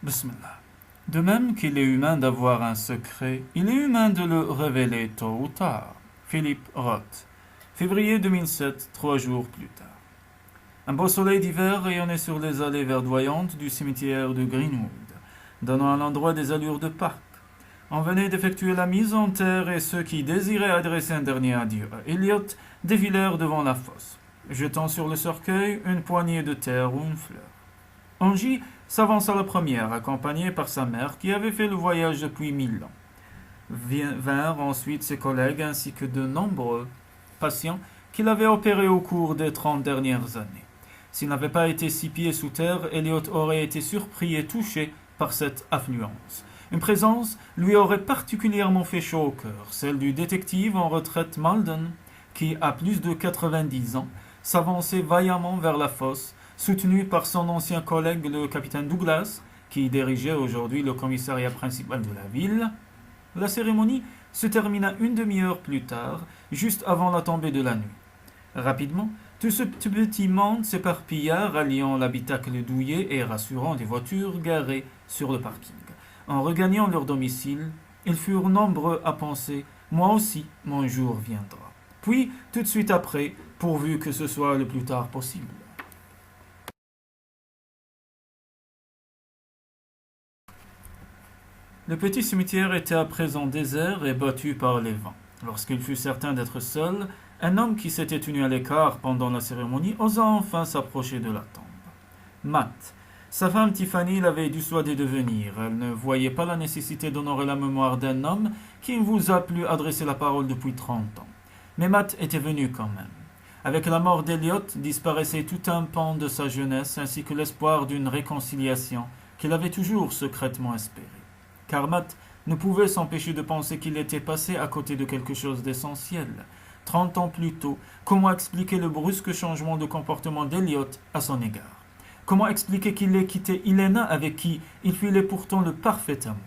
Bismillah. De même qu'il est humain d'avoir un secret, il est humain de le révéler tôt ou tard. Philippe Roth. Février 2007, 3 jours plus tard. Un beau soleil d'hiver rayonnait sur les allées verdoyantes du cimetière de Greenwood, donnant à l'endroit des allures de parc. On venait d'effectuer la mise en terre et ceux qui désiraient adresser un dernier adieu à Elliot défilèrent devant la fosse, jetant sur le cercueil une poignée de terre ou une fleur. Angie s'avança la première, accompagnée par sa mère qui avait fait le voyage depuis 1000 ans. Vinrent ensuite ses collègues ainsi que de nombreux patients qu'il avait opérés au cours des 30 dernières années. S'il n'avait pas été 6 pieds sous terre, Elliot aurait été surpris et touché par cette affluence. Une présence lui aurait particulièrement fait chaud au cœur, celle du détective en retraite Malden, qui, à plus de 90 ans, s'avançait vaillamment vers la fosse, soutenu par son ancien collègue le capitaine Douglas, qui dirigeait aujourd'hui le commissariat principal de la ville. La cérémonie se termina une demi-heure plus tard, juste avant la tombée de la nuit. Rapidement, tout ce petit monde s'éparpilla, ralliant l'habitacle douillet et rassurant des voitures garées sur le parking. En regagnant leur domicile, ils furent nombreux à penser « Moi aussi, mon jour viendra ». Puis, tout de suite après, pourvu que ce soit le plus tard possible. Le petit cimetière était à présent désert et battu par les vents. Lorsqu'il fut certain d'être seul, un homme qui s'était tenu à l'écart pendant la cérémonie osa enfin s'approcher de la tombe. Matt. Sa femme Tiffany l'avait dissuadé de venir. Elle ne voyait pas la nécessité d'honorer la mémoire d'un homme qui ne vous a plus adressé la parole depuis 30 ans. Mais Matt était venu quand même. Avec la mort d'Elliot, disparaissait tout un pan de sa jeunesse ainsi que l'espoir d'une réconciliation qu'il avait toujours secrètement espérée. Car Matt ne pouvait s'empêcher de penser qu'il était passé à côté de quelque chose d'essentiel. 30 ans plus tôt, comment expliquer le brusque changement de comportement d'Elliot à son égard? Comment expliquer qu'il ait quitté Helena avec qui il filait pourtant le parfait amour?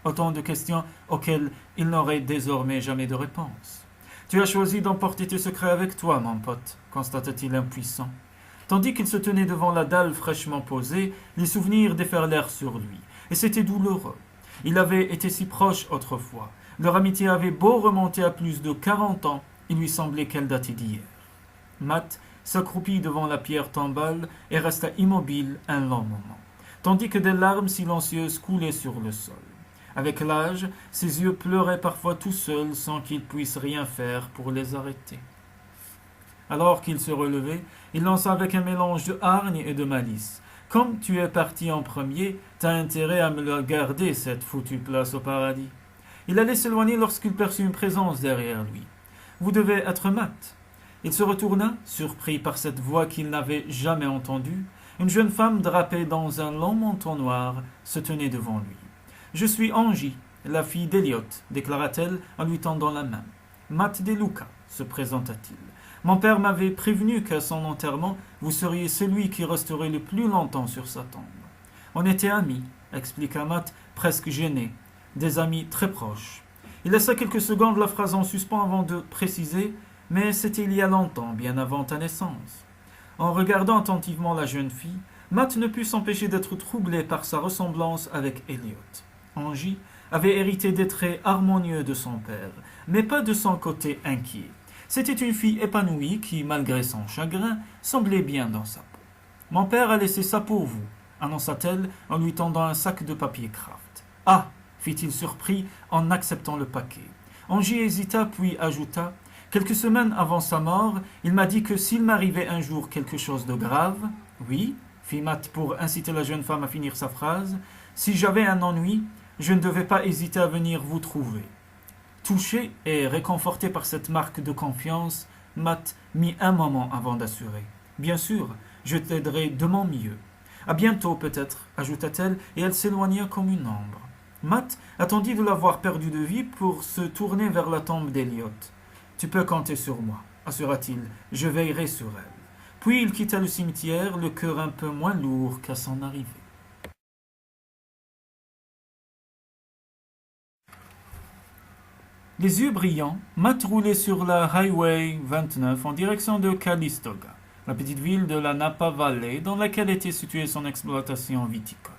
Autant de questions auxquelles il n'aurait désormais jamais de réponse. Tu as choisi d'emporter tes secrets avec toi, mon pote, constata-t-il impuissant. Tandis qu'il se tenait devant la dalle fraîchement posée, les souvenirs déferlèrent sur lui, et c'était douloureux. Il avait été si proche autrefois. Leur amitié avait beau remonter à plus de 40 ans, il lui semblait qu'elle datait d'hier. Matt s'accroupit devant la pierre tombale et resta immobile un long moment, tandis que des larmes silencieuses coulaient sur le sol. Avec l'âge, ses yeux pleuraient parfois tout seuls sans qu'il puisse rien faire pour les arrêter. Alors qu'il se relevait, il lança avec un mélange de hargne et de malice. « Comme tu es parti en premier, t'as intérêt à me la garder, cette foutue place au paradis. » Il allait s'éloigner lorsqu'il perçut une présence derrière lui. « Vous devez être Matt. » Il se retourna, surpris par cette voix qu'il n'avait jamais entendue. Une jeune femme drapée dans un long manteau noir se tenait devant lui. « Je suis Angie, la fille d'Elliot, déclara-t-elle en lui tendant la main. « Matt DeLuca, se présenta-t-il. Mon père m'avait prévenu qu'à son enterrement, vous seriez celui qui resterait le plus longtemps sur sa tombe. On était amis, expliqua Matt, presque gêné, des amis très proches. Il laissa quelques secondes la phrase en suspens avant de préciser « Mais c'était il y a longtemps, bien avant ta naissance. » En regardant attentivement la jeune fille, Matt ne put s'empêcher d'être troublé par sa ressemblance avec Elliot. Angie avait hérité des traits harmonieux de son père, mais pas de son côté inquiet. C'était une fille épanouie qui, malgré son chagrin, semblait bien dans sa peau. « Mon père a laissé ça pour vous, » annonça-t-elle en lui tendant un sac de papier Kraft. « Ah !» fit-il surpris en acceptant le paquet. Angie hésita puis ajouta « Quelques semaines avant sa mort, il m'a dit que s'il m'arrivait un jour quelque chose de grave, oui, fit Matt pour inciter la jeune femme à finir sa phrase, si j'avais un ennui, je ne devais pas hésiter à venir vous trouver. » Touché et réconforté par cette marque de confiance, Matt mit un moment avant d'assurer. « Bien sûr, je t'aiderai de mon mieux. À bientôt peut-être, ajouta-t-elle, et elle s'éloigna comme une ombre. Matt attendit de l'avoir perdue de vue pour se tourner vers la tombe d'Elliot. « Tu peux compter sur moi, assura-t-il, je veillerai sur elle. » Puis il quitta le cimetière, le cœur un peu moins lourd qu'à son arrivée. Les yeux brillants, Matt roulait sur la Highway 29 en direction de Calistoga, la petite ville de la Napa Valley dans laquelle était située son exploitation viticole.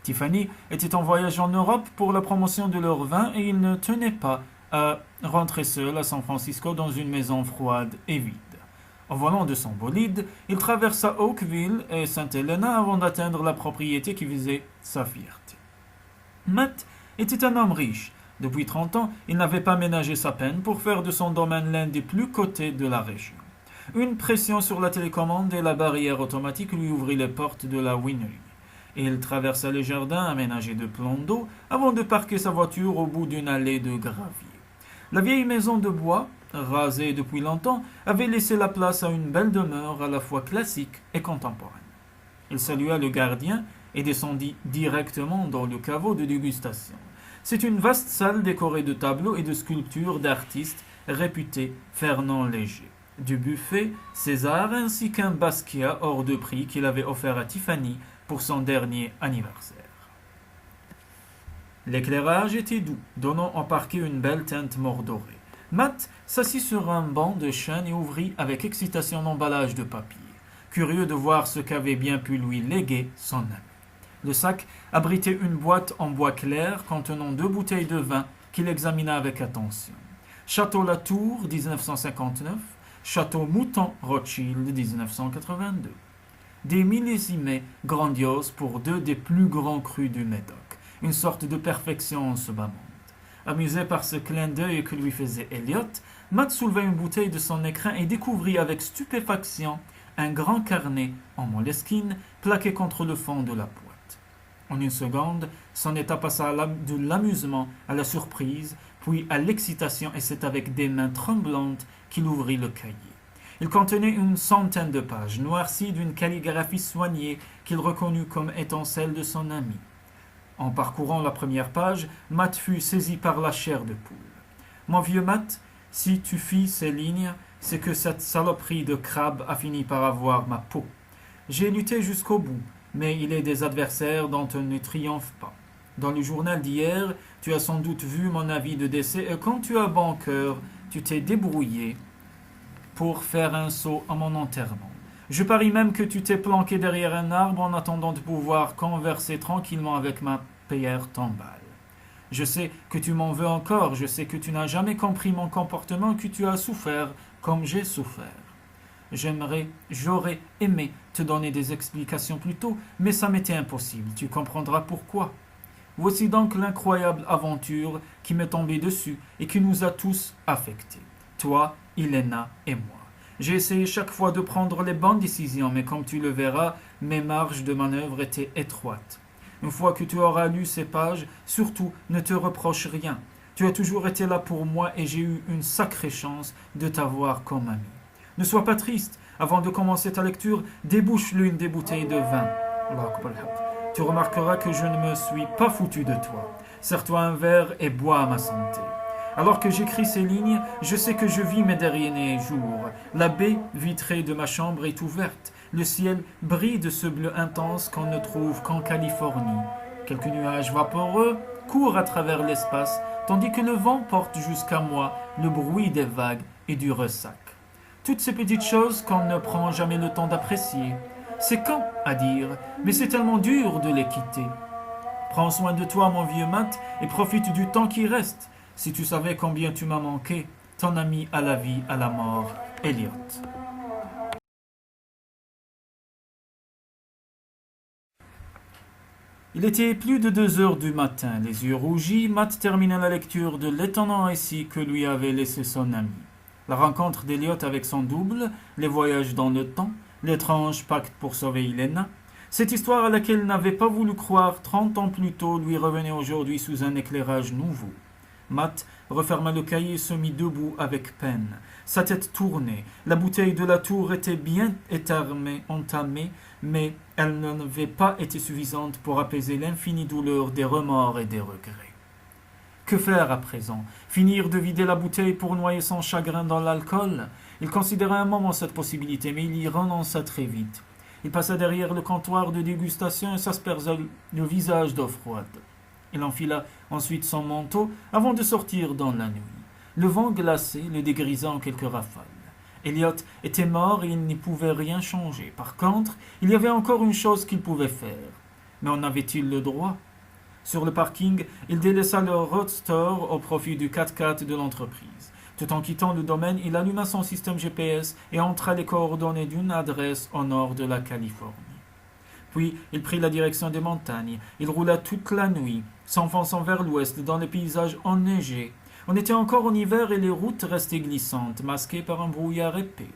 Tiffany était en voyage en Europe pour la promotion de leur vin et il ne tenait pas à rentrer seul à San Francisco dans une maison froide et vide. En volant de son bolide, il traversa Oakville et Saint Helena avant d'atteindre la propriété qui visait sa fierté. Matt était un homme riche. Depuis 30 ans, il n'avait pas ménagé sa peine pour faire de son domaine l'un des plus cotés de la région. Une pression sur la télécommande et la barrière automatique lui ouvrit les portes de la winery. Et il traversa le jardin aménagé de plans d'eau avant de parquer sa voiture au bout d'une allée de gravier. La vieille maison de bois, rasée depuis longtemps, avait laissé la place à une belle demeure à la fois classique et contemporaine. Il salua le gardien et descendit directement dans le caveau de dégustation. C'est une vaste salle décorée de tableaux et de sculptures d'artistes réputés Fernand Léger. Du buffet, César ainsi qu'un Basquiat hors de prix qu'il avait offert à Tiffany pour son dernier anniversaire. L'éclairage était doux, donnant au parquet une belle teinte mordorée. Matt s'assit sur un banc de chêne et ouvrit avec excitation l'emballage de papier, curieux de voir ce qu'avait bien pu lui léguer son ami. Le sac abritait une boîte en bois clair contenant 2 bouteilles de vin qu'il examina avec attention. Château Latour, 1959, Château Mouton Rothschild, 1982. Des millésimés grandioses pour 2 des plus grands crus du Médoc, une sorte de perfection en ce bas monde. Amusé par ce clin d'œil que lui faisait Elliot, Matt souleva une bouteille de son écrin et découvrit avec stupéfaction un grand carnet en moleskine plaqué contre le fond de la boîte. En une seconde, son état passa de l'amusement à la surprise, puis à l'excitation, et c'est avec des mains tremblantes qu'il ouvrit le cahier. Il contenait une centaine de pages, noircies d'une calligraphie soignée qu'il reconnut comme étant celle de son ami. En parcourant la première page, Matt fut saisi par la chair de poule. « Mon vieux Matt, si tu fis ces lignes, c'est que cette saloperie de crabe a fini par avoir ma peau. J'ai lutté jusqu'au bout, mais il est des adversaires dont on ne triomphe pas. Dans le journal d'hier, tu as sans doute vu mon avis de décès et quand tu as bon cœur, tu t'es débrouillé pour faire un saut à mon enterrement. Je parie même que tu t'es planqué derrière un arbre en attendant de pouvoir converser tranquillement avec ma pierre tombale. Je sais que tu m'en veux encore, je sais que tu n'as jamais compris mon comportement, que tu as souffert comme j'ai souffert. J'aurais aimé te donner des explications plus tôt, mais ça m'était impossible, tu comprendras pourquoi. Voici donc l'incroyable aventure qui m'est tombée dessus et qui nous a tous affectés, toi, Helena et moi. J'ai essayé chaque fois de prendre les bonnes décisions, mais comme tu le verras, mes marges de manœuvre étaient étroites. Une fois que tu auras lu ces pages, surtout ne te reproche rien. Tu as toujours été là pour moi et j'ai eu une sacrée chance de t'avoir comme ami. Ne sois pas triste. Avant de commencer ta lecture, débouche l'une des bouteilles de vin. Tu remarqueras que je ne me suis pas foutu de toi. Sers-toi un verre et bois à ma santé. Alors que j'écris ces lignes, je sais que je vis mes derniers jours. La baie vitrée de ma chambre est ouverte. Le ciel brille de ce bleu intense qu'on ne trouve qu'en Californie. Quelques nuages vaporeux courent à travers l'espace, tandis que le vent porte jusqu'à moi le bruit des vagues et du ressac. Toutes ces petites choses qu'on ne prend jamais le temps d'apprécier. C'est quand à dire, mais c'est tellement dur de les quitter. Prends soin de toi, mon vieux Matt, et profite du temps qui reste. Si tu savais combien tu m'as manqué, ton ami à la vie, à la mort, Elliot. Il était plus de 2 heures du matin. Les yeux rougis, Matt termina la lecture de l'étonnant récit que lui avait laissé son ami. La rencontre d'Elliot avec son double, les voyages dans le temps, l'étrange pacte pour sauver Helena. Cette histoire à laquelle il n'avait pas voulu croire 30 ans plus tôt lui revenait aujourd'hui sous un éclairage nouveau. Matt referma le cahier et se mit debout avec peine. Sa tête tournait. La bouteille de la tour était bien entamée, mais elle n'avait pas été suffisante pour apaiser l'infinie douleur des remords et des regrets. Que faire à présent? Finir de vider la bouteille pour noyer son chagrin dans l'alcool? Il considéra un moment cette possibilité, mais il y renonça très vite. Il passa derrière le comptoir de dégustation et s'aspergea le visage d'eau froide. Il enfila ensuite son manteau avant de sortir dans la nuit. Le vent glacé le dégrisa en quelques rafales. Elliot était mort et il n'y pouvait rien changer. Par contre, il y avait encore une chose qu'il pouvait faire. Mais en avait-il le droit? Sur le parking, il délaissa le roadster au profit du 4x4 de l'entreprise. Tout en quittant le domaine, il alluma son système GPS et entra les coordonnées d'une adresse au nord de la Californie. Puis, il prit la direction des montagnes. Il roula toute la nuit, s'enfonçant vers l'ouest dans les paysages enneigés. On était encore en hiver et les routes restaient glissantes, masquées par un brouillard épais.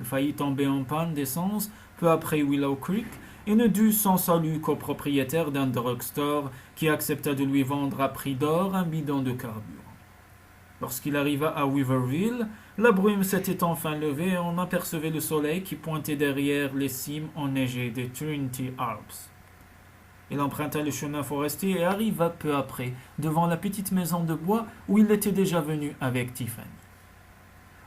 Il faillit tomber en panne d'essence peu après Willow Creek et ne dut son salut qu'au propriétaire d'un drugstore qui accepta de lui vendre à prix d'or un bidon de carburant. Lorsqu'il arriva à Weaverville, la brume s'était enfin levée et on apercevait le soleil qui pointait derrière les cimes enneigées des Trinity Alps. Il emprunta le chemin forestier et arriva peu après devant la petite maison de bois où il était déjà venu avec Tiffany.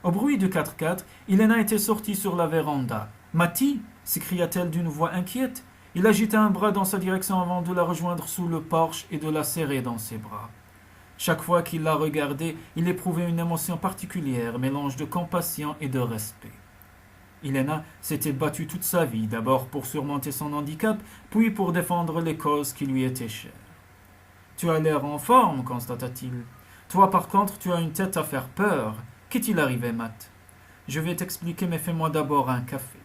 Au bruit du 4x4, Helena était sortie sur la véranda. « Matty !» s'écria-t-elle d'une voix inquiète. Il agita un bras dans sa direction avant de la rejoindre sous le porche et de la serrer dans ses bras. Chaque fois qu'il la regardait, il éprouvait une émotion particulière, mélange de compassion et de respect. Helena s'était battue toute sa vie, d'abord pour surmonter son handicap, puis pour défendre les causes qui lui étaient chères. « Tu as l'air en forme, constata-t-il. Toi, par contre, tu as une tête à faire peur. Qu'est-il arrivé, Matt ? Je vais t'expliquer, mais fais-moi d'abord un café. »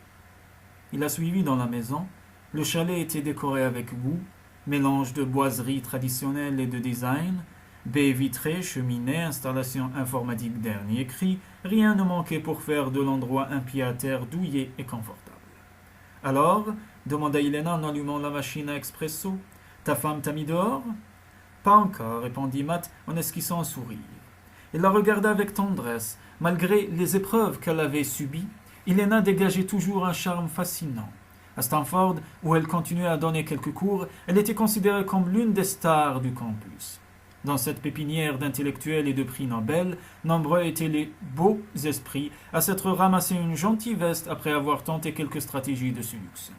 Il la suivit dans la maison. Le chalet était décoré avec goût, mélange de boiseries traditionnelles et de design, baies vitrées, cheminée, installation informatique dernier cri, rien ne manquait pour faire de l'endroit un pied-à-terre douillet et confortable. « Alors, demanda Helena en allumant la machine à expresso, ta femme t'a mis dehors ? Pas encore, répondit Matt en esquissant un sourire. Il la regarda avec tendresse. Malgré les épreuves qu'elle avait subies, Helena dégageait toujours un charme fascinant. À Stanford, où elle continuait à donner quelques cours, elle était considérée comme l'une des stars du campus. Dans cette pépinière d'intellectuels et de prix Nobel, nombreux étaient les beaux esprits à s'être ramassés une gentille veste après avoir tenté quelques stratégies de séduction.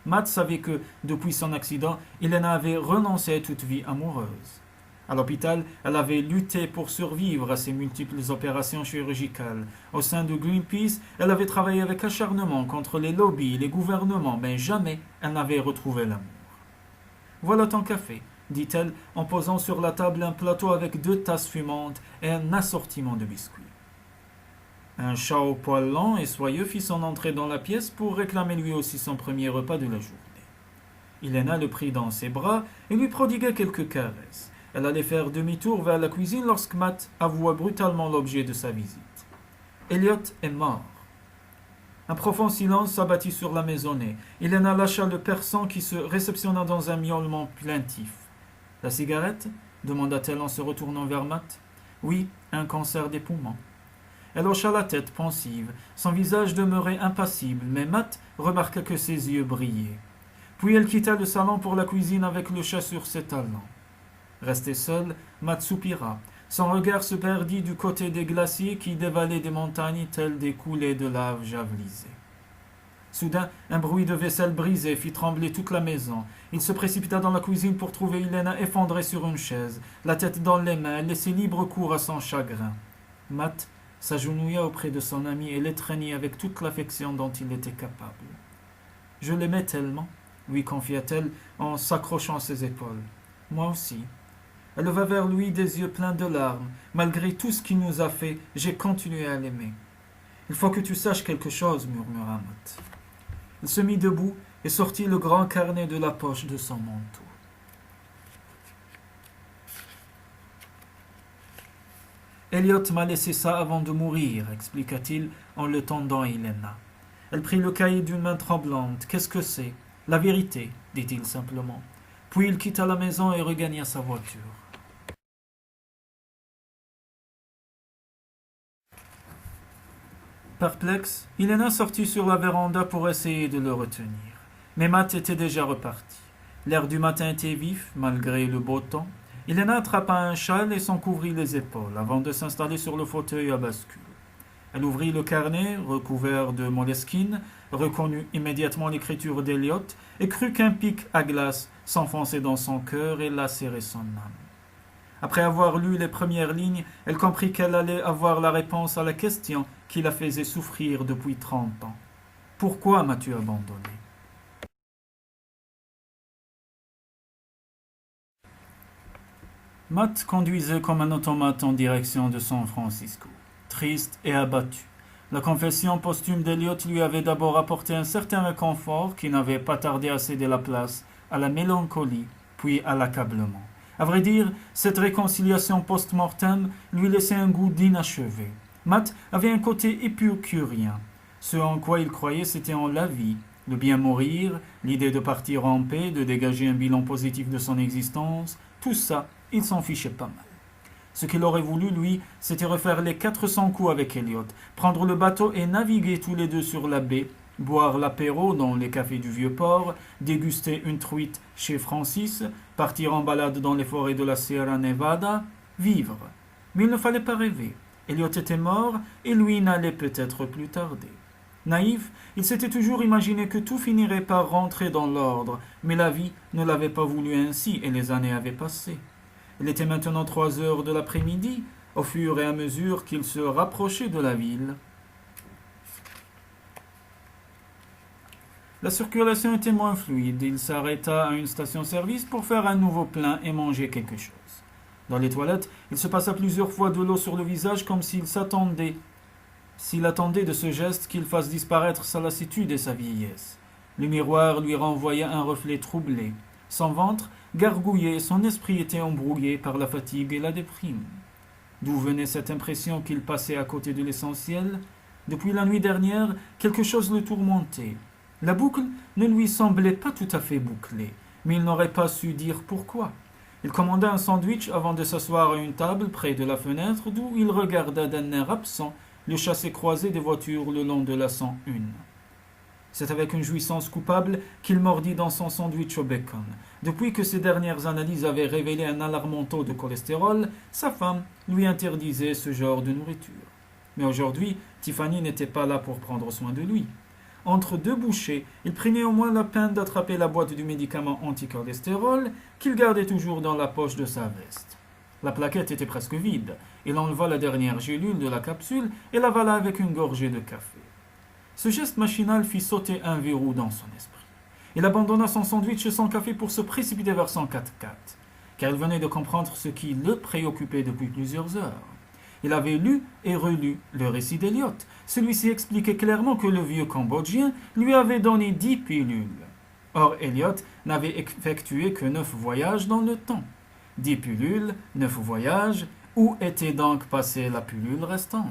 Matt savait que, depuis son accident, Helena avait renoncé à toute vie amoureuse. À l'hôpital, elle avait lutté pour survivre à ses multiples opérations chirurgicales. Au sein de Greenpeace, elle avait travaillé avec acharnement contre les lobbies et les gouvernements, mais jamais elle n'avait retrouvé l'amour. « Voilà ton café, » dit-elle en posant sur la table un plateau avec 2 tasses fumantes et un assortiment de biscuits. Un chat au poil long et soyeux fit son entrée dans la pièce pour réclamer lui aussi son premier repas de la journée. Helena le prit dans ses bras et lui prodigua quelques caresses. Elle allait faire demi-tour vers la cuisine lorsque Matt avoua brutalement l'objet de sa visite. Elliot est mort. Un profond silence s'abattit sur la maisonnée. Helena lâcha le persan qui se réceptionna dans un miaulement plaintif. « La cigarette ?» demanda-t-elle en se retournant vers Matt. « Oui, un cancer des poumons. » Elle hocha la tête pensive. Son visage demeurait impassible, mais Matt remarqua que ses yeux brillaient. Puis elle quitta le salon pour la cuisine avec le chat sur ses talons. Resté seul, Matt soupira. Son regard se perdit du côté des glaciers qui dévalaient des montagnes telles des coulées de lave javelisées. Soudain, un bruit de vaisselle brisée fit trembler toute la maison. Il se précipita dans la cuisine pour trouver Helena effondrée sur une chaise, la tête dans les mains, elle laissait libre cours à son chagrin. Matt s'agenouilla auprès de son ami et l'étreignit avec toute l'affection dont il était capable. « Je l'aimais tellement, » lui confia-t-elle en s'accrochant à ses épaules. « Moi aussi. » Elle leva vers lui des yeux pleins de larmes. « Malgré tout ce qu'il nous a fait, j'ai continué à l'aimer. »« Il faut que tu saches quelque chose, » murmura Matt. Il se mit debout et sortit le grand carnet de la poche de son manteau. Elliot m'a laissé ça avant de mourir, expliqua-t-il en le tendant à Helena. Elle prit le cahier d'une main tremblante. Qu'est-ce que c'est ? La vérité, dit-il simplement. Puis il quitta la maison et regagna sa voiture. Perplexe, Helena sortit sur la véranda pour essayer de le retenir. Mais Matt était déjà reparti. L'air du matin était vif, malgré le beau temps. Helena attrapa un châle et s'en couvrit les épaules avant de s'installer sur le fauteuil à bascule. Elle ouvrit le carnet, recouvert de moleskine, reconnut immédiatement l'écriture d'Elliot et crut qu'un pic à glace s'enfonçait dans son cœur et lacérait son âme. Après avoir lu les premières lignes, elle comprit qu'elle allait avoir la réponse à la question qui la faisait souffrir depuis 30 ans. « Pourquoi m'as-tu abandonné » Matt conduisait comme un automate en direction de San Francisco, triste et abattu. La confession posthume d'Elliot lui avait d'abord apporté un certain réconfort qui n'avait pas tardé à céder la place à la mélancolie, puis à l'accablement. À vrai dire, cette réconciliation post-mortem lui laissait un goût d'inachevé. Matt avait un côté épicurien. Ce en quoi il croyait, c'était en la vie, le bien mourir, l'idée de partir en paix, de dégager un bilan positif de son existence. Tout ça, il s'en fichait pas mal. Ce qu'il aurait voulu, lui, c'était refaire les 400 coups avec Elliot, prendre le bateau et naviguer tous les deux sur la baie, boire l'apéro dans les cafés du Vieux-Port, déguster une truite chez Francis, partir en balade dans les forêts de la Sierra Nevada, vivre. Mais il ne fallait pas rêver. Elliot était mort et lui n'allait peut-être plus tarder. Naïf, il s'était toujours imaginé que tout finirait par rentrer dans l'ordre, mais la vie ne l'avait pas voulu ainsi et les années avaient passé. Il était maintenant 3 heures de l'après-midi, au fur et à mesure qu'il se rapprochait de la ville. La circulation était moins fluide. Il s'arrêta à une station-service pour faire un nouveau plein et manger quelque chose. Dans les toilettes, il se passa plusieurs fois de l'eau sur le visage comme s'il attendait de ce geste qu'il fasse disparaître sa lassitude et sa vieillesse. Le miroir lui renvoya un reflet troublé. Son ventre gargouillait et son esprit était embrouillé par la fatigue et la déprime. D'où venait cette impression qu'il passait à côté de l'essentiel? Depuis la nuit dernière, quelque chose le tourmentait. La boucle ne lui semblait pas tout à fait bouclée, mais il n'aurait pas su dire pourquoi. Il commanda un sandwich avant de s'asseoir à une table près de la fenêtre d'où il regarda d'un air absent le chassé-croisé des voitures le long de la 101. C'est avec une jouissance coupable qu'il mordit dans son sandwich au bacon. Depuis que ses dernières analyses avaient révélé un alarmant taux de cholestérol, sa femme lui interdisait ce genre de nourriture. Mais aujourd'hui, Tiffany n'était pas là pour prendre soin de lui. Entre 2 bouchées, il prit néanmoins la peine d'attraper la boîte du médicament anti-cholestérol qu'il gardait toujours dans la poche de sa veste. La plaquette était presque vide. Il enleva la dernière gélule de la capsule et l'avala avec une gorgée de café. Ce geste machinal fit sauter un verrou dans son esprit. Il abandonna son sandwich et son café pour se précipiter vers son 4x4, car il venait de comprendre ce qui le préoccupait depuis plusieurs heures. Il avait lu et relu le récit d'Elliot. Celui-ci expliquait clairement que le vieux Cambodgien lui avait donné 10 pilules. Or, Elliot n'avait effectué que 9 voyages dans le temps. 10 pilules, 9 voyages, où était donc passée la pilule restante?